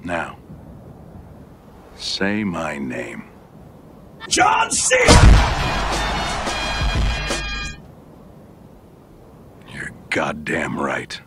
Now, say my name. John C. You're goddamn right.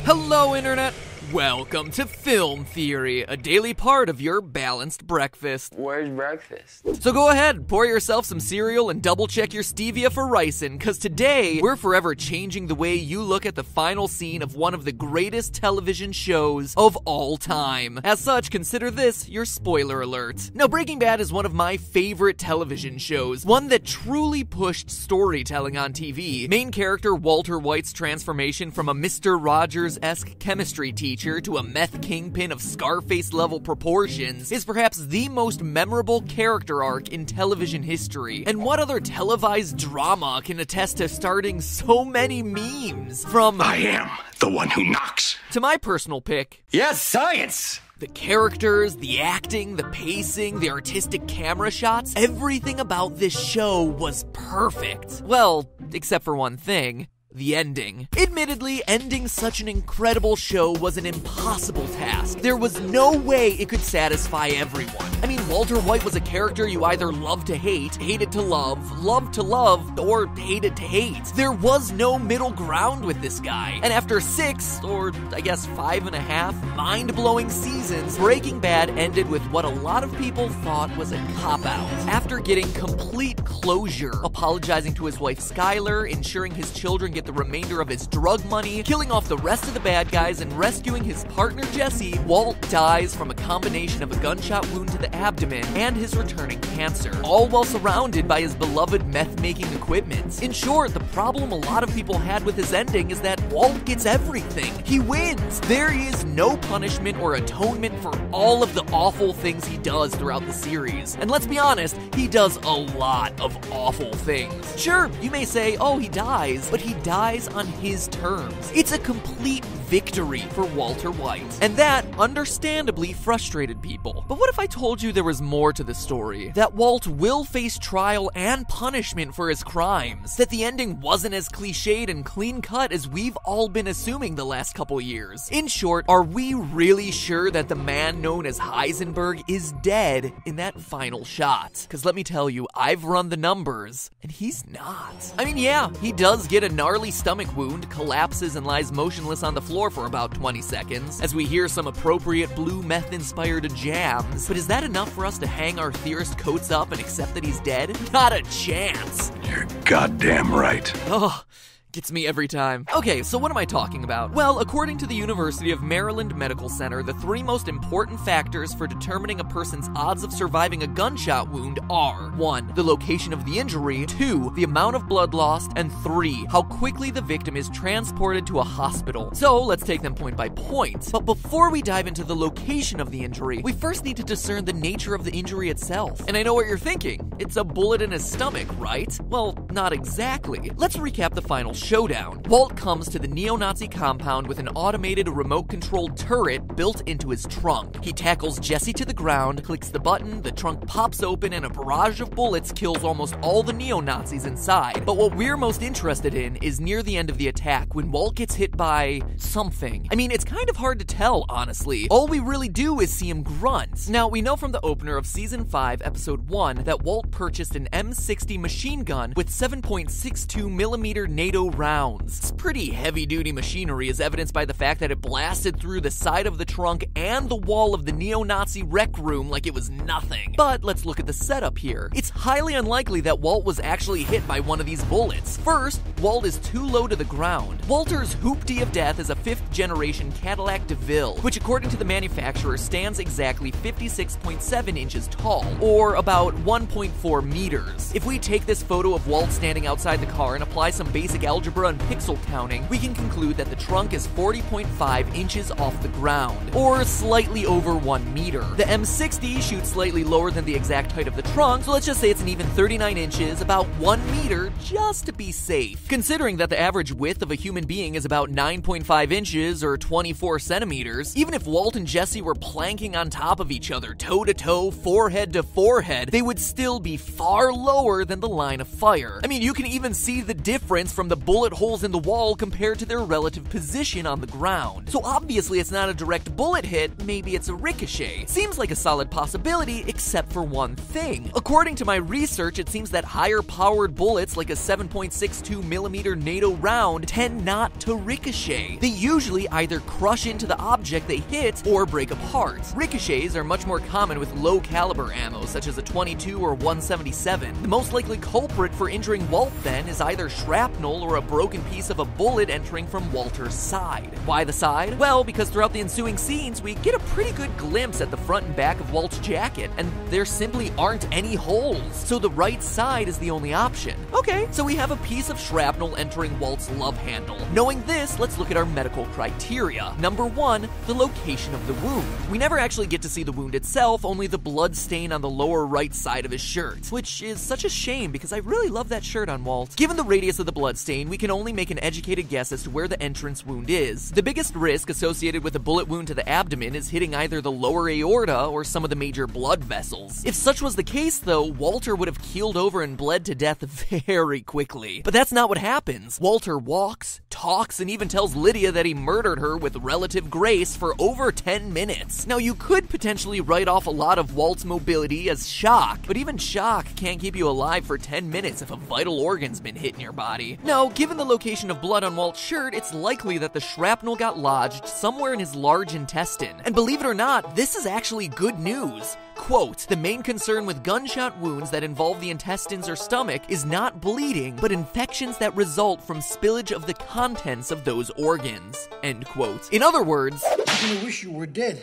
Hello, Internet! Welcome to Film Theory, a daily part of your balanced breakfast. Where's breakfast? So go ahead, pour yourself some cereal and double check your stevia for ricin', cause today, we're forever changing the way you look at the final scene of one of the greatest television shows of all time. As such, consider this your spoiler alert. Now, Breaking Bad is one of my favorite television shows, one that truly pushed storytelling on TV. Main character Walter White's transformation from a Mr. Rogers-esque chemistry teacher to a meth kingpin of Scarface-level proportions is perhaps the most memorable character arc in television history. And what other televised drama can attest to starting so many memes? From I am the one who knocks. to my personal pick, Yes, science! the characters, the acting, the pacing, the artistic camera shots, everything about this show was perfect. Well, except for one thing. The ending. Admittedly, ending such an incredible show was an impossible task. There was no way it could satisfy everyone. I mean, Walter White was a character you either loved to hate, hated to loved to love, or hated to hate. There was no middle ground with this guy. And after 6, or I guess 5.5, mind-blowing seasons, Breaking Bad ended with what a lot of people thought was a cop-out. After getting complete closure, apologizing to his wife Skyler, ensuring his children get the remainder of his drug money, killing off the rest of the bad guys, and rescuing his partner Jesse, Walt dies from a combination of a gunshot wound to the abdomen and his returning cancer, all while surrounded by his beloved meth-making equipment. In short, the problem a lot of people had with his ending is that Walt gets everything. He wins. There is no punishment or atonement for all of the awful things he does throughout the series. And let's be honest, he does a lot of awful things. Sure, you may say, oh, he dies, but he dies on his terms. It's a complete victory for Walter White. And that, understandably, frustrated people. But what if I told you there was more to the story? That Walt will face trial and punishment for his crimes. That the ending wasn't as cliched and clean-cut as we've all been assuming the last couple years. In short, are we really sure that the man known as Heisenberg is dead in that final shot? Because let me tell you, I've run the numbers, and he's not. I mean, yeah, he does get a gnarly stomach wound, collapses and lies motionless on the floor for about 20 seconds, as we hear some appropriate blue meth-inspired jams. But is that enough for us to hang our theorist coats up and accept that he's dead? Not a chance! You're goddamn right. Oh, gets me every time. Okay, so what am I talking about? Well, according to the University of Maryland Medical Center, the 3 most important factors for determining a person's odds of surviving a gunshot wound are 1. The location of the injury, 2. The amount of blood lost, and 3. How quickly the victim is transported to a hospital. So, let's take them point by point. But before we dive into the location of the injury, we first need to discern the nature of the injury itself. And I know what you're thinking. It's a bullet in his stomach, right? Well, not exactly. Let's recap the final showdown. Walt comes to the neo-Nazi compound with an automated remote-controlled turret built into his trunk. He tackles Jesse to the ground, clicks the button, the trunk pops open, and a barrage of bullets kills almost all the neo-Nazis inside. But what we're most interested in is near the end of the attack, when Walt gets hit by something. I mean, it's kind of hard to tell, honestly. All we really do is see him grunt. Now, we know from the opener of Season 5, Episode 1, that Walt purchased an M60 machine gun with 7.62mm NATO rounds. It's pretty heavy-duty machinery, as evidenced by the fact that it blasted through the side of the trunk and the wall of the neo-Nazi rec room like it was nothing. But let's look at the setup here. It's highly unlikely that Walt was actually hit by one of these bullets. First, Walt is too low to the ground. Walter's hoopty of death is a 5th-generation Cadillac DeVille, which according to the manufacturer stands exactly 56.7 inches tall, or about 1.4 meters. If we take this photo of Walt standing outside the car and apply some basic algebra algebra and pixel counting, we can conclude that the trunk is 40.5 inches off the ground, or slightly over 1 meter. The M60 shoots slightly lower than the exact height of the trunk, so let's just say it's an even 39 inches, about 1 meter, just to be safe. Considering that the average width of a human being is about 9.5 inches or 24 centimeters, even if Walt and Jesse were planking on top of each other, toe to toe, forehead to forehead, they would still be far lower than the line of fire. I mean, you can even see the difference from the bullet holes in the wall compared to their relative position on the ground. So obviously it's not a direct bullet hit, maybe it's a ricochet. Seems like a solid possibility, except for one thing. According to my research, it seems that higher powered bullets like a 7.62mm NATO round tend not to ricochet. They usually either crush into the object they hit or break apart. Ricochets are much more common with low caliber ammo, such as a 22 or 177. The most likely culprit for injuring Walt then is either shrapnel or a broken piece of a bullet entering from Walter's side. Why the side? Well, because throughout the ensuing scenes, we get a pretty good glimpse at the front and back of Walt's jacket, and there simply aren't any holes, so the right side is the only option. Okay, so we have a piece of shrapnel entering Walt's love handle. Knowing this, let's look at our medical criteria. Number 1, the location of the wound. We never actually get to see the wound itself, only the blood stain on the lower right side of his shirt, which is such a shame because I really love that shirt on Walt. Given the radius of the blood stain, we can only make an educated guess as to where the entrance wound is. The biggest risk associated with a bullet wound to the abdomen is hitting either the lower aorta or some of the major blood vessels. If such was the case though, Walter would have keeled over and bled to death very quickly. But that's not what happens. Walter walks, talks, and even tells Lydia that he murdered her with relative grace for over 10 minutes. Now you could potentially write off a lot of Walt's mobility as shock, but even shock can't keep you alive for 10 minutes if a vital organ's been hit in your body. Now, given the location of blood on Walt's shirt, it's likely that the shrapnel got lodged somewhere in his large intestine. And believe it or not, this is actually good news. Quote, the main concern with gunshot wounds that involve the intestines or stomach is not bleeding, but infections that result from spillage of the contents of those organs. End quote. In other words, You're gonna wish you were dead,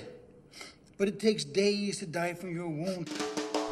but it takes days to die from your wound.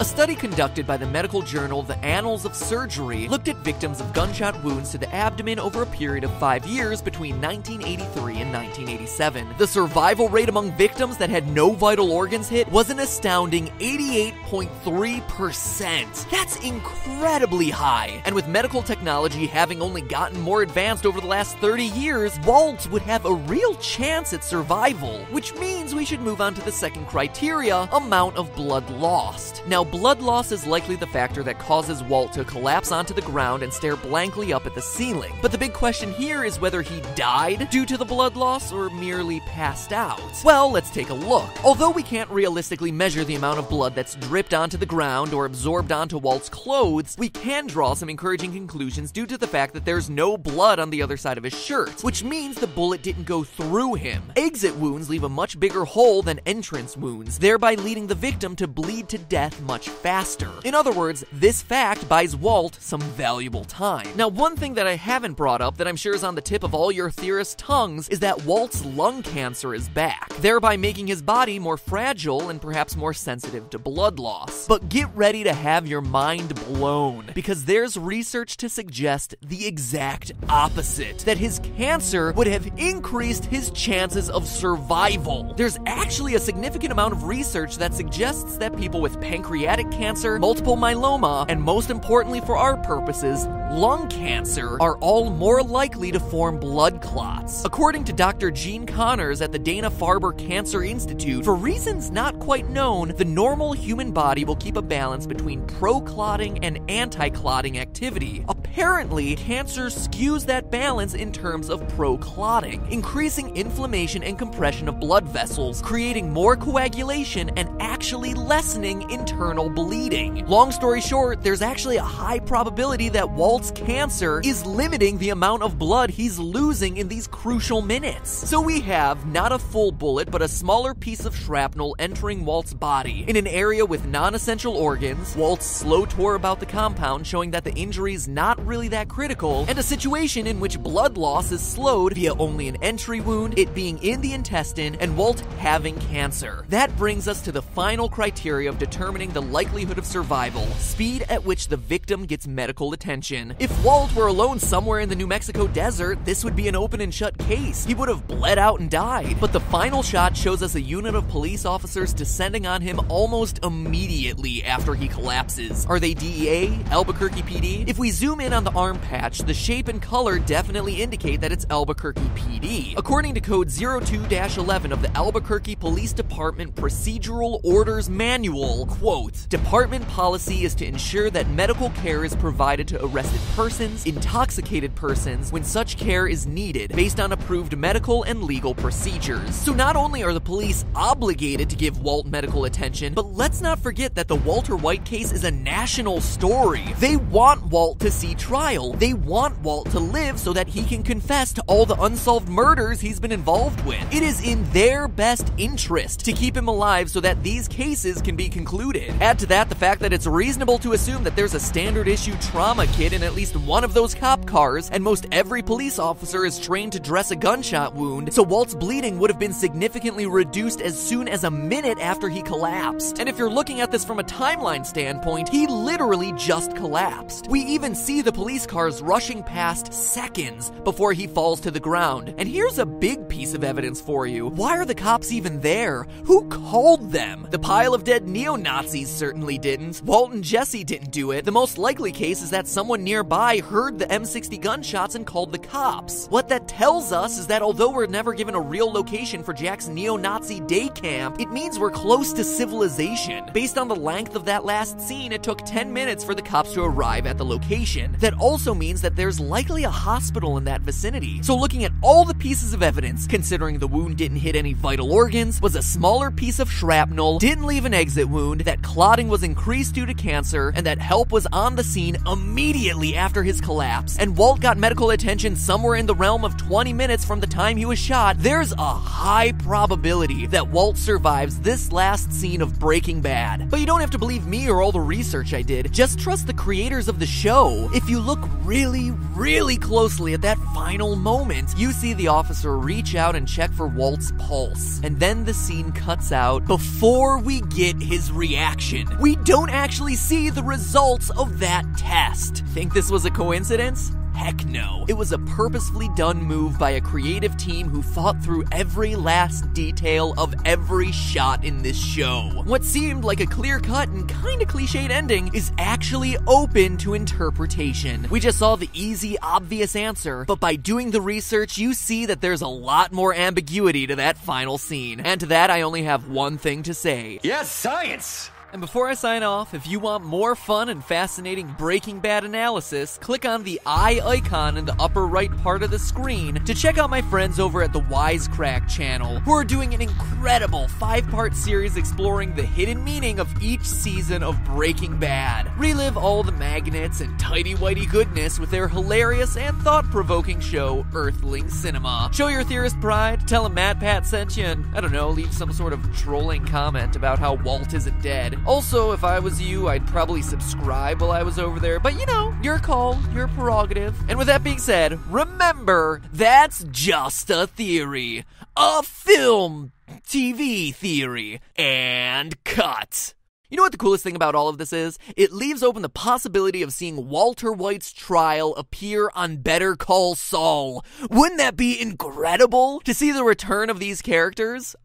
a study conducted by the medical journal The Annals of Surgery looked at victims of gunshot wounds to the abdomen over a period of 5 years between 1983 and 1987. The survival rate among victims that had no vital organs hit was an astounding 88.3%. That's incredibly high. And with medical technology having only gotten more advanced over the last 30 years, Walt would have a real chance at survival, which means we should move on to the second criteria, amount of blood lost. Now, blood loss is likely the factor that causes Walt to collapse onto the ground and stare blankly up at the ceiling. But the big question here is whether he died due to the blood loss or merely passed out. Well, let's take a look. Although we can't realistically measure the amount of blood that's dripped onto the ground or absorbed onto Walt's clothes, we can draw some encouraging conclusions due to the fact that there's no blood on the other side of his shirt, which means the bullet didn't go through him. Exit wounds leave a much bigger hole than entrance wounds, thereby leading the victim to bleed to death much faster. In other words, this fact buys Walt some valuable time. Now, one thing that I haven't brought up that I'm sure is on the tip of all your theorists' tongues is that Walt's lung cancer is back, thereby making his body more fragile and perhaps more sensitive to blood loss. But get ready to have your mind blown, because there's research to suggest the exact opposite, that his cancer would have increased his chances of survival. There's actually a significant amount of research that suggests that people with pancreatic cancer, multiple myeloma, and most importantly for our purposes, lung cancer, are all more likely to form blood clots. According to Dr. Gene Connors at the Dana-Farber Cancer Institute, for reasons not quite known, the normal human body will keep a balance between pro-clotting and anti-clotting activity. Apparently, cancer skews that balance in terms of pro-clotting, increasing inflammation and compression of blood vessels, creating more coagulation and actually lessening internal bleeding. Long story short, there's actually a high probability that Walt's cancer is limiting the amount of blood he's losing in these crucial minutes. So we have not a full bullet, but a smaller piece of shrapnel entering Walt's body in an area with non-essential organs. Walt's slow tour about the compound showing that the injury's not not really that critical, and a situation in which blood loss is slowed via only an entry wound, it being in the intestine, and Walt having cancer. That brings us to the final criteria of determining the likelihood of survival: speed at which the victim gets medical attention. If Walt were alone somewhere in the New Mexico desert, this would be an open and shut case. He would have bled out and died. But the final shot shows us a unit of police officers descending on him almost immediately after he collapses. Are they DEA? Albuquerque PD? If we zoom in on the arm patch, the shape and color definitely indicate that it's Albuquerque PD. According to code 02-11 of the Albuquerque Police Department Procedural Orders Manual, quote, "Department policy is to ensure that medical care is provided to arrested persons, intoxicated persons, when such care is needed, based on approved medical and legal procedures." So not only are the police obligated to give Walt medical attention, but let's not forget that the Walter White case is a national story. They want Walt to see trial. They want Walt to live so that he can confess to all the unsolved murders he's been involved with. It is in their best interest to keep him alive so that these cases can be concluded. Add to that the fact that it's reasonable to assume that there's a standard issue trauma kit in at least one of those cop cars, and most every police officer is trained to dress a gunshot wound, so Walt's bleeding would have been significantly reduced as soon as a minute after he collapsed. And if you're looking at this from a timeline standpoint, he literally just collapsed. We even see the police cars rushing past seconds before he falls to the ground. And here's a big piece of evidence for you. Why are the cops even there? Who called them? The pile of dead neo-Nazis certainly didn't. Walt and Jesse didn't do it. The most likely case is that someone nearby heard the M60 gunshots and called the cops. What that tells us is that although we're never given a real location for Jack's neo-Nazi day camp, it means we're close to civilization. Based on the length of that last scene, it took 10 minutes for the cops to arrive at the location. That also means that there's likely a hospital in that vicinity. So looking at all the pieces of evidence, considering the wound didn't hit any vital organs, was a smaller piece of shrapnel, didn't leave an exit wound, that clotting was increased due to cancer, and that help was on the scene immediately after his collapse, and Walt got medical attention somewhere in the realm of 20 minutes from the time he was shot, there's a high probability that Walt survives this last scene of Breaking Bad. But you don't have to believe me or all the research I did, just trust the creators of the show. If you look really, really closely at that final moment, you see the officer reach out and check for Walt's pulse, and then the scene cuts out before we get his reaction. We don't actually see the results of that test. Think this was a coincidence? Heck no. It was a purposefully done move by a creative team who thought through every last detail of every shot in this show. What seemed like a clear-cut and kinda cliched ending is actually open to interpretation. We just saw the easy, obvious answer, but by doing the research, you see that there's a lot more ambiguity to that final scene. And to that, I only have one thing to say. Yes, science! And before I sign off, if you want more fun and fascinating Breaking Bad analysis, click on the eye icon in the upper right part of the screen to check out my friends over at the Wisecrack channel, who are doing an incredible 5-part series exploring the hidden meaning of each season of Breaking Bad. Relive all the magnets and tighty-whitey goodness with their hilarious and thought-provoking show, Earthling Cinema. Show your theorist pride, tell them Matt Pat sent you, and, I don't know, leave some sort of trolling comment about how Walt isn't dead. Also, if I was you, I'd probably subscribe while I was over there, but you know, your call, your prerogative. And with that being said, remember, that's just a theory. A film TV theory. And cut. You know what the coolest thing about all of this is? It leaves open the possibility of seeing Walter White's trial appear on Better Call Saul. Wouldn't that be incredible? To see the return of these characters?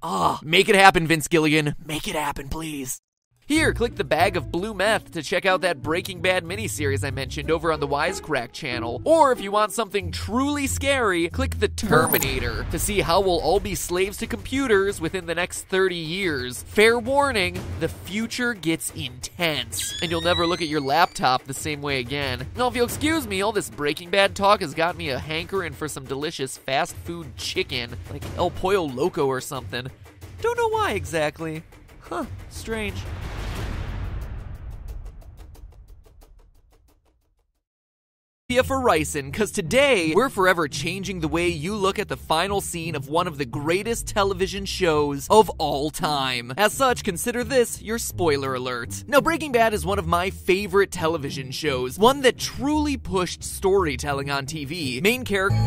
Make it happen, Vince Gilligan. Make it happen, please. Here, click the bag of blue meth to check out that Breaking Bad miniseries I mentioned over on the Wisecrack channel. Or if you want something truly scary, click the Terminator to see how we'll all be slaves to computers within the next 30 years. Fair warning, the future gets intense, and you'll never look at your laptop the same way again. Now, if you'll excuse me, all this Breaking Bad talk has got me a hankering for some delicious fast food chicken, like El Pollo Loco or something. Don't know why exactly. Huh, strange. you for ricin', cause today, we're forever changing the way you look at the final scene of one of the greatest television shows of all time. As such, consider this your spoiler alert. Now, Breaking Bad is one of my favorite television shows, one that truly pushed storytelling on TV. Main character...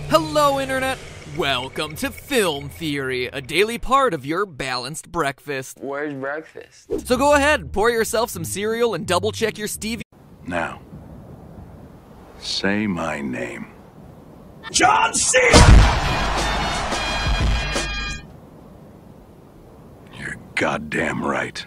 Hello, Internet! Welcome to Film Theory, a daily part of your balanced breakfast. Where's breakfast? So go ahead, pour yourself some cereal and double-check your Stevie... Now, say my name. John C. You're goddamn right.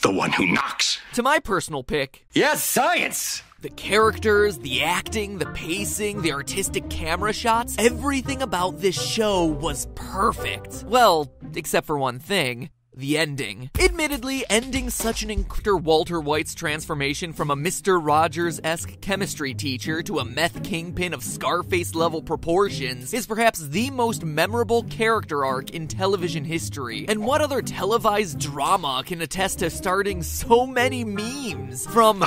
The one who knocks. To my personal pick, Yes, science! the characters, the acting, the pacing, the artistic camera shots, everything about this show was perfect. Well, except for one thing. The ending. Admittedly, ending such an Walter White's transformation from a Mr. Rogers-esque chemistry teacher to a meth kingpin of Scarface-level proportions is perhaps the most memorable character arc in television history. And what other televised drama can attest to starting so many memes? From